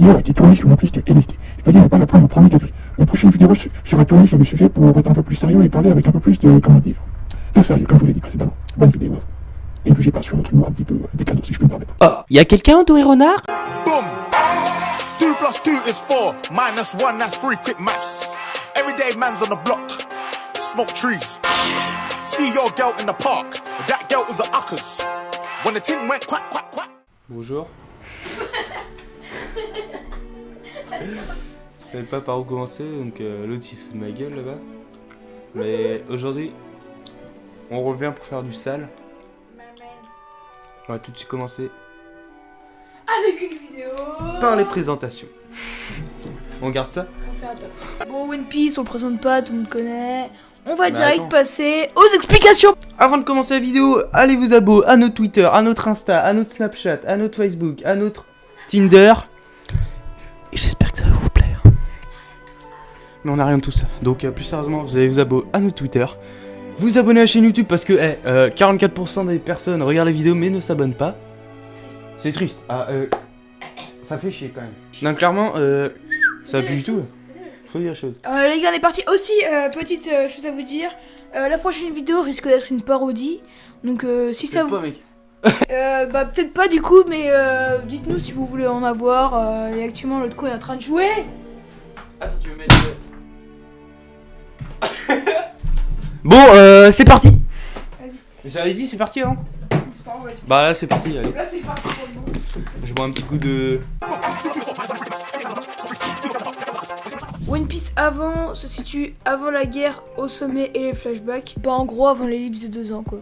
vidéo a été tournée sur une piste LSD. Il fallait ne pas la prendre au premier degré. La prochaine vidéo sera tournée sur le sujet pour être un peu plus sérieux et parler avec un peu plus de, comment dire, de sérieux, comme je vous l'ai dit précédemment. Bonne vidéo. Et que j'ai pas sur notre humour un petit peu décadent, si je peux me permettre. Oh, y'a quelqu'un, Dory Renard? Boom! 2 plus 2 is 4, minus 1, that's 3, quick maths. Everyday man's on the block, smoke trees. See your girl in the park, that girl was a uckers. When the ting went quack, quack, quack. Bonjour. Je savais pas par où commencer, donc l'autre il se fout de ma gueule là-bas. Mais aujourd'hui, on revient pour faire du sale. On va tout de suite commencer avec une vidéo par les présentations. On garde ça? On fait un top. Bon, One Piece, on le présente pas, tout le monde connaît. On va direct attends. passer aux explications. Avant de commencer la vidéo, allez vous abonner à notre Twitter, à notre Insta, à notre Snapchat, à notre Facebook, à notre Tinder. Et j'espère que ça va vous plaire. Mais on n'a rien de tout ça. Donc plus sérieusement, vous allez vous abonner à notre Twitter. Vous abonner à la chaîne YouTube parce que 44% des personnes regardent les vidéos mais ne s'abonnent pas. C'est triste. Ça fait chier quand même. Non, clairement, ça va plus du tout. Faut dire les choses. Les gars, on est parti aussi. Petite chose à vous dire. La prochaine vidéo risque d'être une parodie. Donc si ça vous... mec. bah peut-être pas du coup, mais dites-nous si vous voulez en avoir. Et actuellement, l'autre co est en train de jouer. Ah, si tu veux mettre... Bon, c'est parti. J'avais dit c'est parti, hein. C'est pas grave, ouais. Bah là c'est parti, allez. Là c'est parti pour le moment. Je bois un petit coup de... One Piece avant se situe avant la guerre, au sommet et les flashbacks. Bah en gros avant l'ellipse de 2 ans quoi.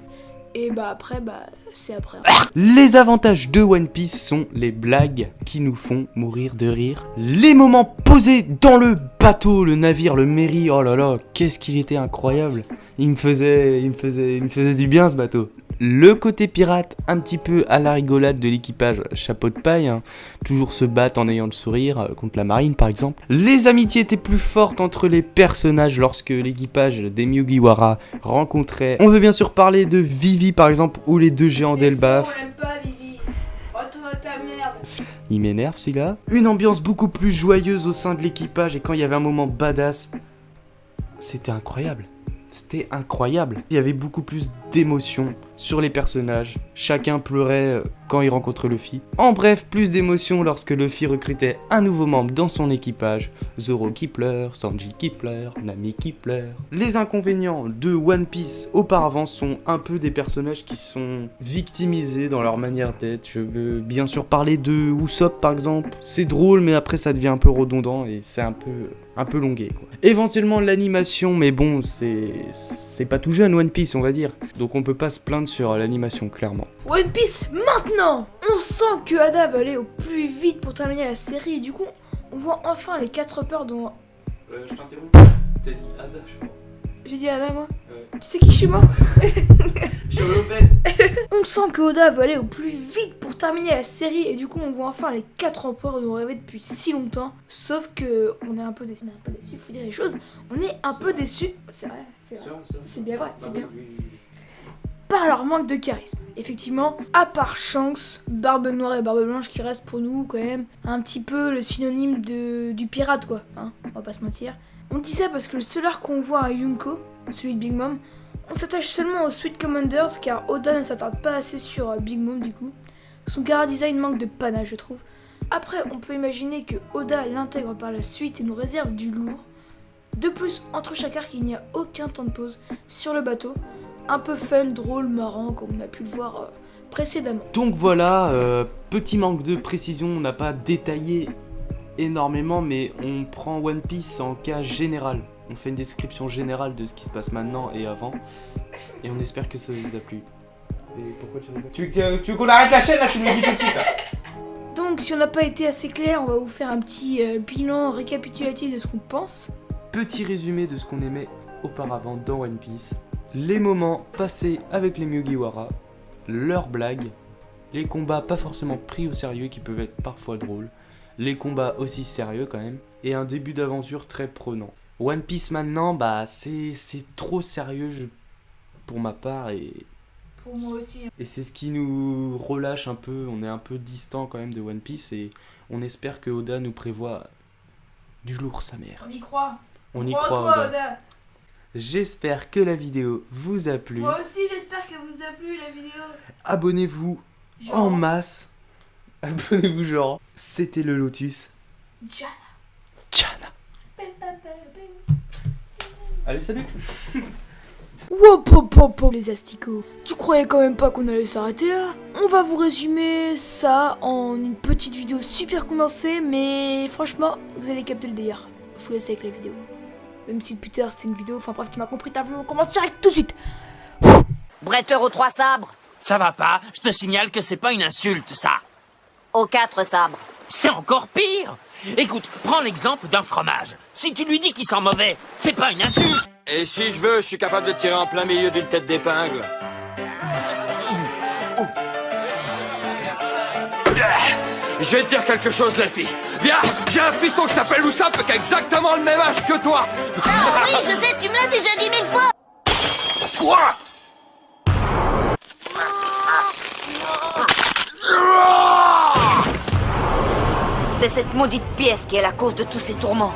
Et bah après, bah c'est après. Les avantages de One Piece sont les blagues qui nous font mourir de rire. Les moments posés dans le bateau, le navire, le Merry, oh là là, qu'est-ce qu'il était incroyable. Il me faisait du bien ce bateau. Le côté pirate, un petit peu à la rigolade de l'équipage chapeau de paille, hein. Toujours se battre en ayant le sourire, contre la marine par exemple. Les amitiés étaient plus fortes entre les personnages lorsque l'équipage des Mugiwara rencontrait. On veut bien sûr parler de Vivi par exemple, ou les deux géants d'Elbaf. On l'aime pas Vivi. Retourne à ta merde. Il m'énerve celui-là. Une ambiance beaucoup plus joyeuse au sein de l'équipage et quand il y avait un moment badass, c'était incroyable. C'était incroyable. Il y avait beaucoup plus d'émotions sur les personnages. Chacun pleurait quand il rencontrait Luffy. En bref, plus d'émotions lorsque Luffy recrutait un nouveau membre dans son équipage. Zoro qui pleure, Sanji qui pleure, Nami qui pleure. Les inconvénients de One Piece auparavant sont un peu des personnages qui sont victimisés dans leur manière d'être. Je veux bien sûr parler de Usopp par exemple. C'est drôle mais après ça devient un peu redondant et c'est un peu longué quoi. Éventuellement l'animation, mais bon c'est pas tout jeune One Piece on va dire. Donc on peut pas se plaindre sur l'animation clairement. One Piece maintenant. On sent que Ada va aller au plus vite pour terminer la série et du coup on voit enfin les 4 peurs dont... Je t'interromps. T'as dit Ada je crois. J'ai dit Ada moi. Tu sais qui je suis moi? Je suis obèse. On sent que Oda va aller au plus vite pour terminer la série et du coup on voit enfin les 4 empereurs dont on rêvait depuis si longtemps. Sauf que on est un peu déçus. Il faut dire les choses. On est un peu déçus. C'est vrai, c'est bien vrai, c'est bien. Par leur manque de charisme. Effectivement, à part Shanks, Barbe Noire et Barbe Blanche qui restent pour nous quand même un petit peu le synonyme du pirate quoi, hein, on va pas se mentir. On dit ça parce que le seul arc qu'on voit à Yunko, celui de Big Mom, on s'attache seulement aux Sweet Commanders car Oda ne s'attarde pas assez sur Big Mom du coup. Son chara-design manque de panache je trouve. Après on peut imaginer que Oda l'intègre par la suite et nous réserve du lourd. De plus, entre chaque arc il n'y a aucun temps de pause sur le bateau. Un peu fun, drôle, marrant comme on a pu le voir précédemment. Donc voilà, petit manque de précision, on n'a pas détaillé énormément mais on prend One Piece en cas général. On fait une description générale de ce qui se passe maintenant et avant et on espère que ça vous a plu. Et pourquoi tu rigoles? Tu veux qu'on arrête la chaîne là, je me le dis tout de suite là. Donc si on n'a pas été assez clair, on va vous faire un petit bilan récapitulatif de ce qu'on pense. Petit résumé de ce qu'on aimait auparavant dans One Piece. Les moments passés avec les Mugiwara, leurs blagues, les combats pas forcément pris au sérieux qui peuvent être parfois drôles, les combats aussi sérieux quand même, et un début d'aventure très prenant. One Piece maintenant, bah c'est trop sérieux pour ma part et Pour moi aussi. Et c'est ce qui nous relâche un peu, on est un peu distant quand même de One Piece et on espère que Oda nous prévoit du lourd sa mère. On y croit. On y Crois en croit toi, Oda. Oda. J'espère que la vidéo vous a plu. Moi aussi, j'espère que vous a plu la vidéo. Abonnez-vous Genre. en masse. Abonnez-vous genre. C'était le Lotus. Jana. Tchana. Allez, salut. Wop, les asticots. Tu croyais quand même pas qu'on allait s'arrêter là? On va vous résumer ça en une petite vidéo super condensée, mais franchement, vous allez capter le délire. Je vous laisse avec la vidéo. Même si depuis tard c'est une vidéo, enfin bref, tu m'as compris, t'as vu, on commence direct tout de suite. Bretteur aux 3 sabres. Ça va pas, je te signale que c'est pas une insulte, ça. Aux 4 sabres. C'est encore pire. Écoute, prends l'exemple d'un fromage. Si tu lui dis qu'il sent mauvais, c'est pas une insulte. Et si je veux, je suis capable de tirer en plein milieu d'une tête d'épingle. Je vais te dire quelque chose, les filles. Viens, j'ai un piston qui s'appelle Usopp qui a exactement le même âge que toi. Ah oui, je sais, tu me l'as déjà dit 1000 fois. Quoi? C'est cette maudite pièce qui est la cause de tous ces tourments.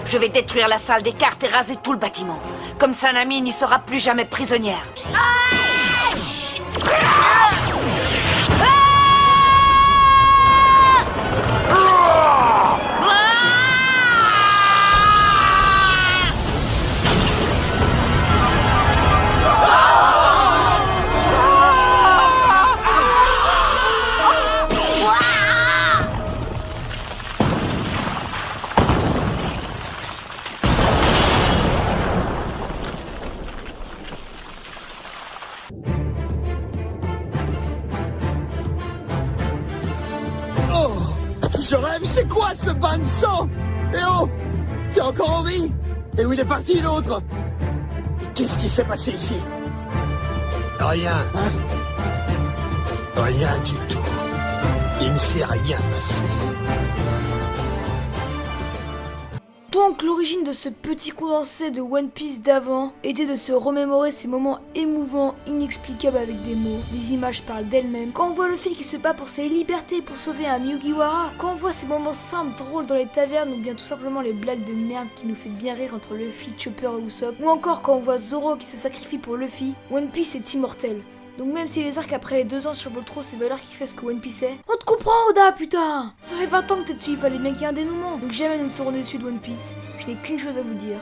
Je vais détruire la salle des cartes et raser tout le bâtiment. Comme ça, Nami n'y sera plus jamais prisonnière. Je rêve, c'est quoi ce bain de sang? Eh oh, t'es encore en vie? Et où il est parti l'autre? Qu'est-ce qui s'est passé ici? Rien. Rien du tout. Il ne s'est rien passé. Donc l'origine de ce petit condensé de One Piece d'avant était de se remémorer ces moments émouvants, inexplicables avec des mots. Les images parlent d'elles-mêmes. Quand on voit Luffy qui se bat pour ses libertés pour sauver un Mugiwara, quand on voit ces moments simples, drôles dans les tavernes, ou bien tout simplement les blagues de merde qui nous fait bien rire entre Luffy, Chopper et Usopp, ou encore quand on voit Zoro qui se sacrifie pour Luffy, One Piece est immortel. Donc même si les arcs après les 2 ans survolent trop ses valeurs qui fait ce que One Piece est, on te comprend Oda putain. Ça fait 20 ans que t'es dessus, il fallait bien qu'il y ait un dénouement. Donc jamais nous ne serons déçus de One Piece. Je n'ai qu'une chose à vous dire.